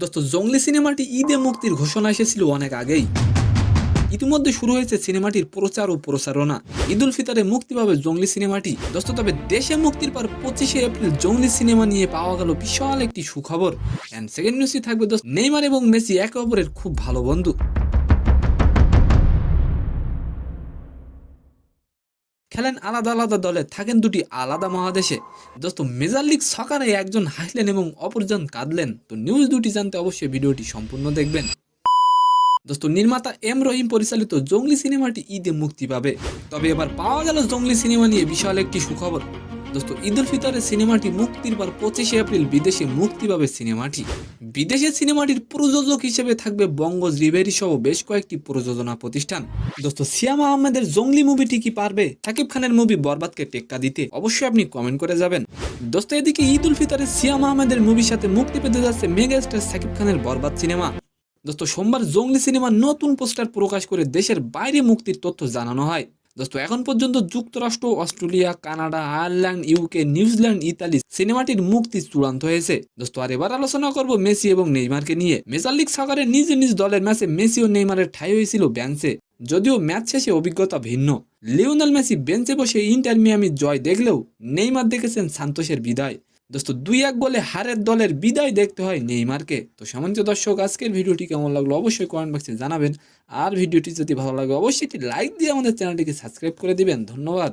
দোস্ত জঙ্গলি সিনেমাটি ঈদে মুক্তির ঘোষণা এসেছিল অনেক আগেই। ইতিমধ্যে শুরু হয়েছে সিনেমাটির প্রচার ও প্রচারণা। ঈদ উল ফিতরে মুক্তি পাবে জঙ্গলি সিনেমাটি। দোস্ত তবে দেশে মুক্তির পর 25শে এপ্রিল জঙ্গলি সিনেমা নিয়ে পাওয়া গেল বিশাল একটি সুখবর। এন্ড সেকেন্ড নিউজটি থাকবে দোস্ত, নেইমার এবং মেসি একে অপরের খুব ভালো বন্ধু। খেলেন আলাদা আলাদা দলে, থাকেন দুটি আলাদা মহাদেশে। দোস্ত মেজর লিগ সকারে একজন হাসলেন এবং অপরজন কাঁদলেন। তো নিউজ দুটি জানতে অবশ্যই ভিডিওটি সম্পূর্ণ দেখবেন। দোস্ত নির্মাতা এম রহিম পরিচালিত জঙ্গলি সিনেমাটি ঈদে মুক্তি পাবে। তবে এবার পাওয়া গেল জঙ্গলি সিনেমা নিয়ে বিশাল একটি সুখবর। দোস্ত ঈদ উল ফিতরের সিনেমাটি মুক্তির পর 25শে এপ্রিল বিদেশে মুক্তি পাবে সিনেমাটি। বিদেশে সিনেমাটির প্রযোজক হিসেবে থাকবে বঙ্গজ রিভেরি সহ বেশ কয়েকটি প্রযোজনা প্রতিষ্ঠান। দোস্ত সিয়াম আহমেদের জঙ্গলি মুভিটি কি পারবে সাকিব খানের মুভি বরবাদকে টেক্কা দিতে? অবশ্যই আপনি কমেন্ট করে যাবেন। দোস্ত এদিকে ঈদ উল ফিতরে সিয়াম আহমেদের মুভির সাথে মুক্তি পেতে যাচ্ছে মেগা স্টার সাকিব খানের বরবাদ সিনেমা। দোস্ত সোমবার জঙ্গলি সিনেমার নতুন পোস্টার প্রকাশ করে দেশের বাইরে মুক্তির তথ্য জানানো হয়। দোস্ত এখন পর্যন্ত যুক্তরাষ্ট্র, Australia, Canada, Ireland, UK, New Zealand, Italy সিনেমাটির মুক্তি চূড়ান্ত হয়েছে। দোস্ত আর এবার আলোচনা করব মেসি এবং নেইমারকে নিয়ে। মেজর লিগ সকারে নিজ নিজ দলের ম্যাচে মেসি ও নেইমারের ঠাঁই হয়েছিল বেঞ্চে। যদিও ম্যাচ শেষে অভিজ্ঞতা ভিন্ন। লিওনেল মেসি বেঞ্চে বসে ইন্টার মিয়ামির জয় দেখলেও নেইমার দেখেছেন সান্তোসের বিদায়। দোস্ত 2-1 বলে হারের দলের বিদায় দেখতে হয় নেইমারকে। তো সম্মানিত দর্শক, আজকের ভিডিওটি কেমন লাগলো অবশ্যই কমেন্ট বক্সে জানাবেন। আর ভিডিওটি যদি ভালো লাগে অবশ্যই একটি লাইক দিয়ে আমাদের চ্যানেলটিকে সাবস্ক্রাইব করে দিবেন। ধন্যবাদ।